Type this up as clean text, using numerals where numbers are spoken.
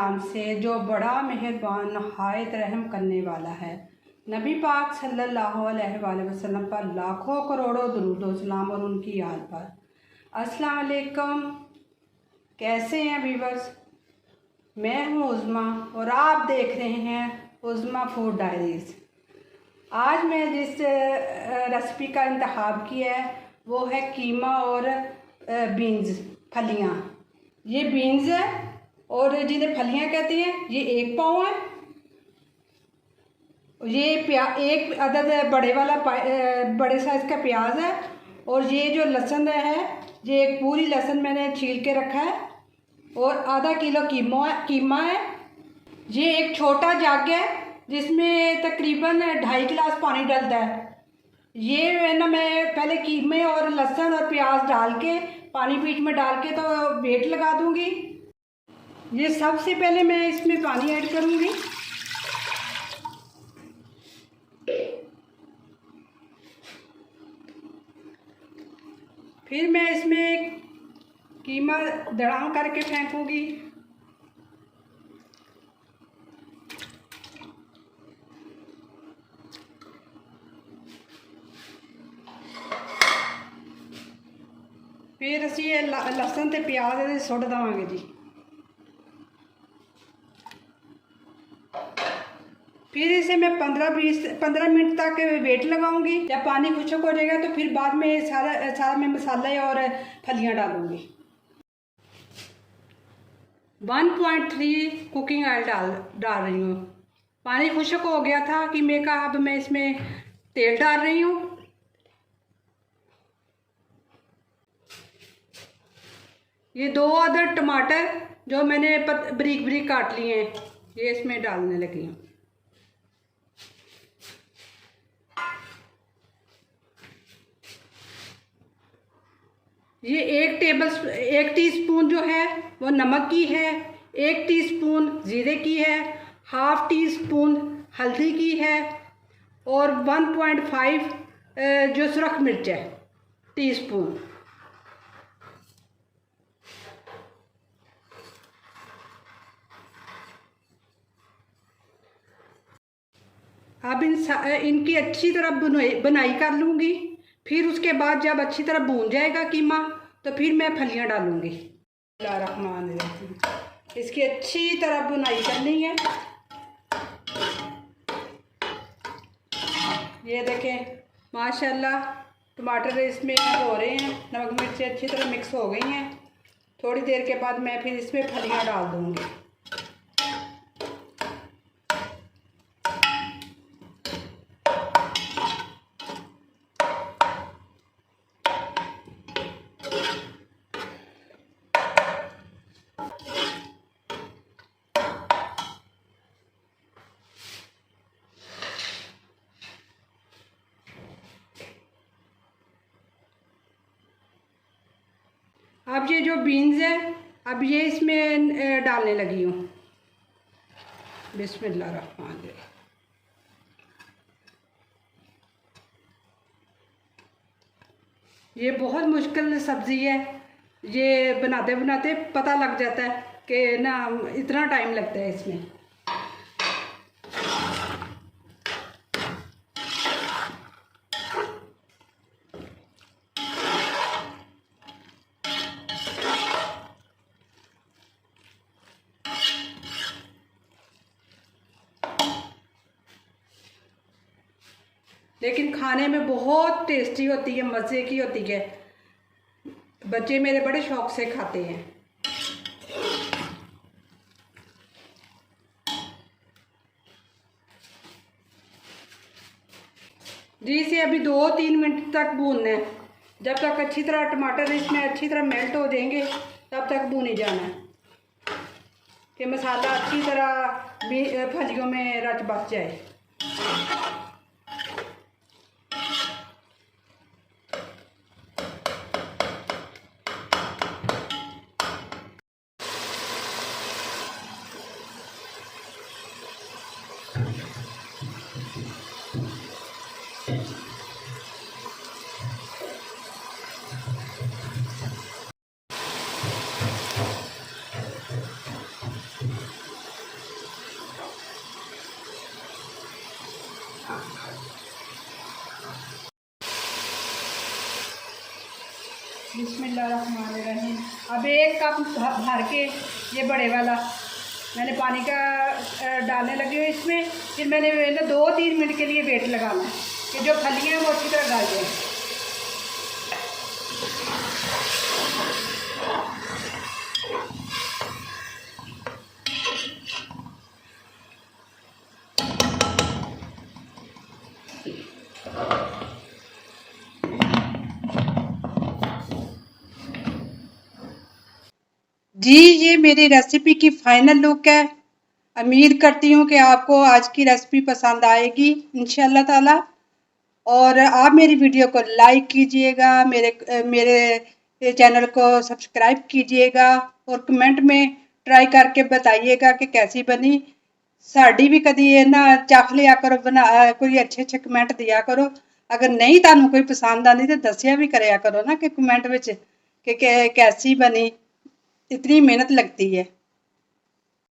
नाम से जो बड़ा मेहरबान नहायत रहम करने वाला है। नबी पाक सल्लल्लाहु अलैहि वसल्लम पर लाखों करोड़ों दुरूद व सलाम और उनकी याद पर। अस्सलाम वालेकुम, कैसे हैं व्यूअर्स? मैं हूँ उज़्मा और आप देख रहे हैं उज़्मा फूड डायरीज़। आज मैं जिस रेसिपी का इंतखाब किया है वो है कीमा और बीन्स, फलियाँ। ये बीन्स है और जिन्हें फलियाँ कहते हैं। ये 1 पाव है। ये एक अदद बड़े वाला बड़े साइज़ का प्याज है। और ये जो लहसुन है, ये एक पूरी लहसुन मैंने छील के रखा है। और आधा किलो कीमा है। ये एक छोटा जग है जिसमें तकरीबन 2.5 गिलास पानी डलता है। ये है ना, मैं पहले कीमे और लहसुन और प्याज डाल के पानी बीच में डाल के तो वेट लगा दूंगी। ये सबसे पहले मैं इसमें पानी ऐड करूंगी। फिर मैं इसमें कीमा दड़ाम करके फेंकूंगी। फिर असी लहसुन ते प्याज सुट देवांगे जी। फिर इसे मैं 15 मिनट तक वेट लगाऊंगी। जब पानी खुश्क हो जाएगा तो फिर बाद में सारा मैं मसाले और फलियां डालूंगी। 1.3 कुकिंग ऑयल डाल रही हूँ। पानी खुश्क हो गया था कि अब मैं इसमें तेल डाल रही हूँ। ये 2 अदद टमाटर जो मैंने बारीक बारीक काट लिए हैं, ये इसमें डालने लगी हूँ। ये 1 टीस्पून जो है वो नमक की है, 1 टीस्पून ज़ीरे की है, ½ टीस्पून हल्दी की है और 1.5 जो सुरख मिर्च है टीस्पून। अब इनकी अच्छी तरह बनाई कर लूँगी। फिर उसके बाद जब अच्छी तरह भून जाएगा कीमा तो फिर मैं फलियाँ डालूँगी। इसकी अच्छी तरह बुनाई करनी है। ये देखें माशाल्लाह टमाटर इसमें हो रहे हैं, नमक मिर्च अच्छी तरह मिक्स हो गई हैं। थोड़ी देर के बाद मैं फिर इसमें फलियाँ डाल दूँगी। अब ये जो बीन्स है, अब ये इसमें डालने लगी हूँ। बिस्मिल्लाहिर्रहमानिर्रहीम। ये बहुत मुश्किल सब्ज़ी है। ये बनाते बनाते पता लग जाता है कि ना इतना टाइम लगता है इसमें। लेकिन खाने में बहुत टेस्टी होती है, मज़े की होती है। बच्चे मेरे बड़े शौक से खाते हैं। जी इसे अभी 2-3 मिनट तक भूनना है। जब तक अच्छी तरह टमाटर इसमें अच्छी तरह मेल्ट हो जाएंगे तब तक भूनी जाना है कि मसाला अच्छी तरह फलियों में रच बस जाए। बिस्मिल्लाहिर्रहमानिर्रहीम। अब 1 कप भर के ये बड़े वाला मैंने पानी का डालने लगी हूँ इसमें। फिर मैंने 2-3 मिनट के लिए वेट लगाना है कि जो फलियाँ हैं वो अच्छी तरह गल जाए। जी, ये मेरी रेसिपी की फाइनल लुक है। उम्मीद करती हूँ कि आपको आज की रेसिपी पसंद आएगी इंशाल्लाह ताला। और आप मेरी वीडियो को लाइक कीजिएगा, मेरे चैनल को सब्सक्राइब कीजिएगा और कमेंट में ट्राई करके बताइएगा कि कैसी बनी। साड़ी भी कदी ना चख लिया करो, बना कोई अच्छे कमेंट दिया करो। अगर नहीं तुहानू कोई पसंद आती तो दसिया भी करया करो ना कि कमेंट विच कि कैसी बनी। इतनी मेहनत लगती है।